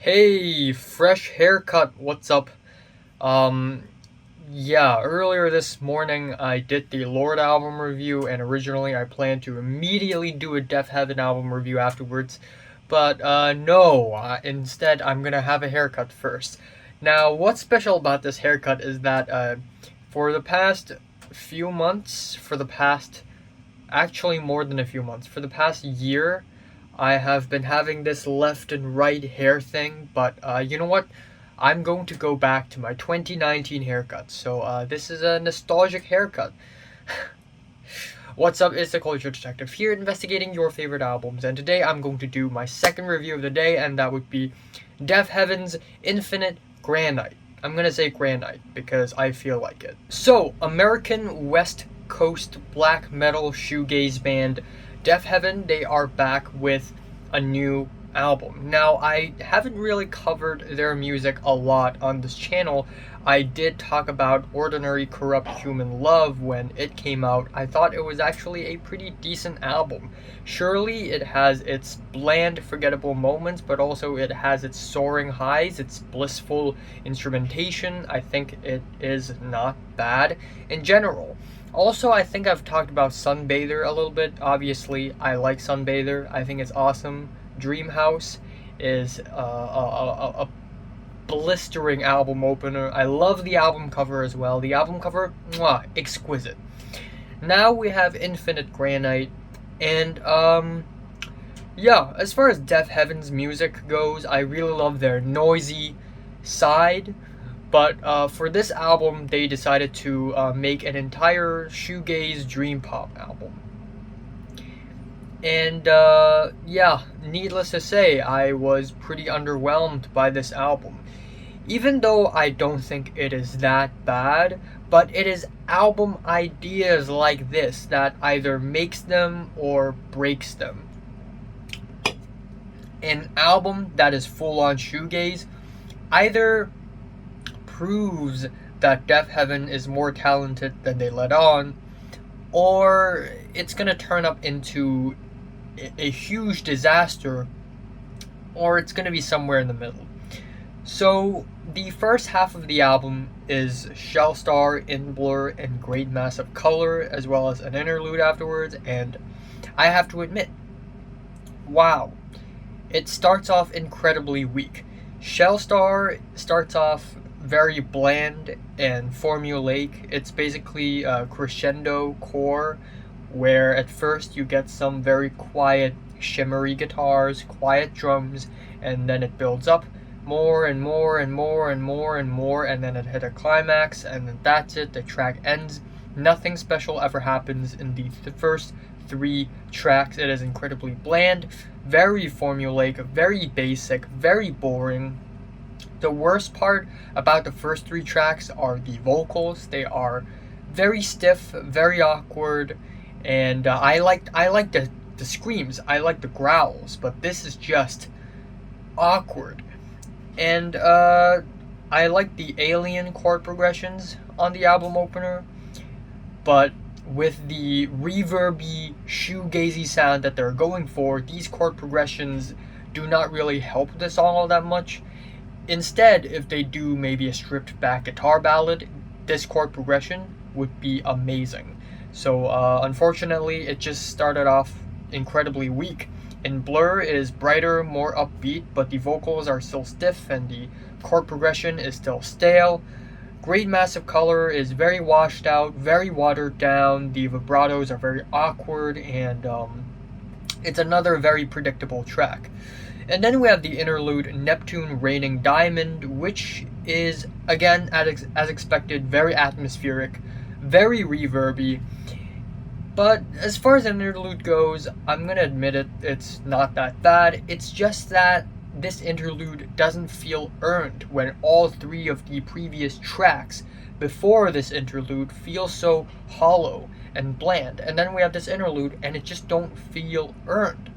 Hey, fresh haircut, what's up? Um, yeah, earlier this morning I did the Lord album review, and originally I planned to immediately do a Deafheaven album review afterwards, but no, instead I'm gonna have a haircut first. Now, what's special about this haircut is that for the past few months, actually more than a few months, for the past year, I have been having this left and right hair thing, but you know what? I'm going to go back to my 2019 haircut. So this is a nostalgic haircut. What's up? It's the Culture Detective here, investigating your favorite albums, and today I'm going to do my second review of the day, and that would be Deafheaven's Infinite Granite. I'm gonna say Granite because I feel like it. So, American West Coast black metal shoegaze band Deafheaven, they are back with a new album. Now, I haven't really covered their music a lot on this channel. I did talk about Ordinary Corrupt Human Love when it came out. I thought it was actually a pretty decent album. Surely it has its bland, forgettable moments, but also it has its soaring highs, its blissful instrumentation. I think it is not bad in general. Also, I think I've talked about Sunbather a little bit. Obviously, I like Sunbather. I think it's awesome. Dream House is a blistering album opener. I love the album cover as well. The album cover, mwah, exquisite. Now we have Infinite Granite, and yeah, as far as Deafheaven's music goes, I really love their noisy side. But for this album, they decided to make an entire shoegaze dream pop album. And yeah, needless to say, I was pretty underwhelmed by this album. Even though I don't think it is that bad, but it is album ideas like this that either makes them or breaks them. An album that is full on shoegaze either proves that Deafheaven is more talented than they let on, or it's gonna turn up into a huge disaster, or it's gonna be somewhere in the middle. So the first half of the album is Shellstar, In Blur, and Great Mass of Color, as well as an interlude afterwards, and I have to admit, wow, it starts off incredibly weak. Shellstar starts off very bland and formulaic. It's basically a crescendo core where at first you get some very quiet, shimmery guitars, quiet drums, and then it builds up more and more and more and more and more, and then it hit a climax, and then that's it. The track ends. Nothing special ever happens in the first three tracks. It is incredibly bland, very formulaic, very basic, very boring. The worst part about the first three tracks are the vocals. They are very stiff, very awkward, and I like the screams. I like the growls, but this is just awkward. And I like the alien chord progressions on the album opener, but with the reverby, shoegazy sound that they're going for, these chord progressions do not really help the song all that much. Instead, if they do maybe a stripped back guitar ballad, this chord progression would be amazing. So unfortunately, it just started off incredibly weak. In Blur, it is brighter, more upbeat, but the vocals are still stiff and the chord progression is still stale. Great Mass of Color is very washed out, very watered down. The vibratos are very awkward, and it's another very predictable track. And then we have the interlude Neptune Raining Diamond, which is, again, as expected, very atmospheric, very reverby. But as far as an interlude goes, I'm going to admit it, it's not that bad. It's just that this interlude doesn't feel earned when all three of the previous tracks before this interlude feel so hollow and bland. And then we have this interlude and it just don't feel earned.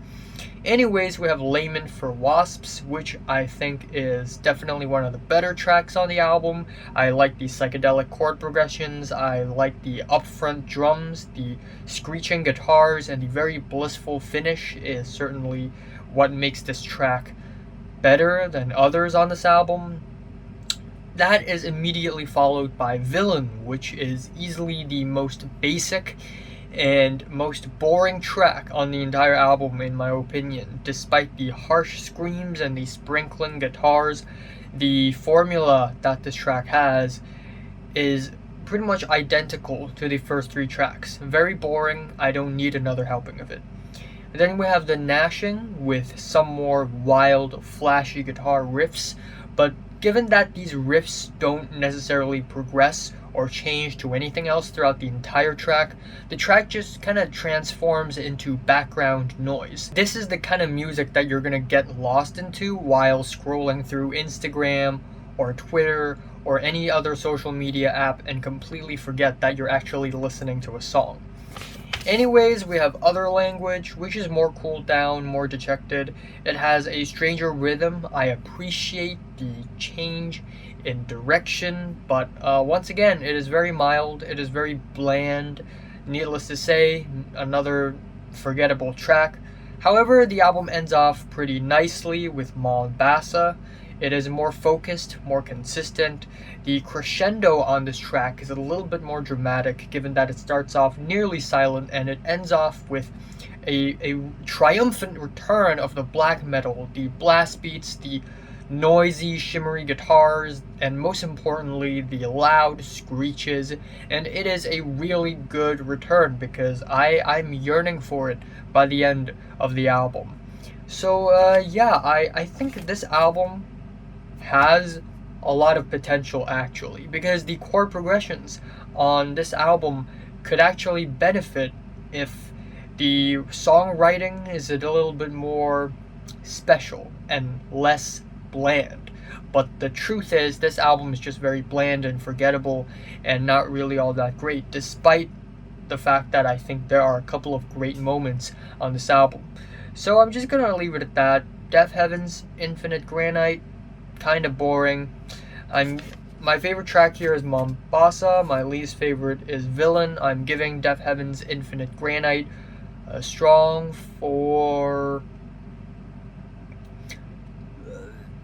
Anyways, we have Lament for Wasps, which I think is definitely one of the better tracks on the album. I like the psychedelic chord progressions, I like the upfront drums, the screeching guitars, and the very blissful finish is certainly what makes this track better than others on this album, that is immediately followed by Villain, which is easily the most basic and most boring track on the entire album, in my opinion. Despite the harsh screams and the sprinkling guitars, the formula that this track has is pretty much identical to the first three tracks. Very boring, I don't need another helping of it. Then we have the Gnashing with some more wild, flashy guitar riffs, but given that these riffs don't necessarily progress or change to anything else throughout the entire track, the track just kind of transforms into background noise. This is the kind of music that you're going to get lost into while scrolling through Instagram or Twitter or any other social media app and completely forget that you're actually listening to a song. Anyways, we have Other Language, which is more cooled down, more dejected. It has a stranger rhythm. I appreciate the change in direction, but once again, it is very mild, it is very bland. Needless to say, another forgettable track. However, the album ends off pretty nicely with Mombasa. It is more focused, more consistent. The crescendo on this track is a little bit more dramatic, given that it starts off nearly silent and it ends off with a triumphant return of the black metal, the blast beats, the noisy, shimmery guitars, and most importantly, the loud screeches. And it is a really good return because I'm yearning for it by the end of the album. So yeah, I think this album has a lot of potential actually, because the chord progressions on this album could actually benefit if the songwriting is a little bit more special and less bland. But the truth is, this album is just very bland and forgettable and not really all that great, despite the fact that I think there are a couple of great moments on this album. So I'm just gonna leave it at that. Deafheaven's Infinite Granite, kind of boring. My favorite track here is Mombasa. My least favorite is Villain. I'm giving Deafheaven's Infinite Granite a strong 4.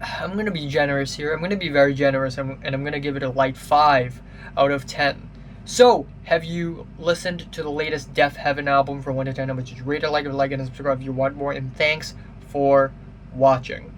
I'm gonna be generous here. I'm gonna be very generous, and I'm gonna give it a light 5 out of 10. So, have you listened to the latest Deafheaven album from 1 to 10? Which is rate it, like it, and subscribe if you want more. And thanks for watching.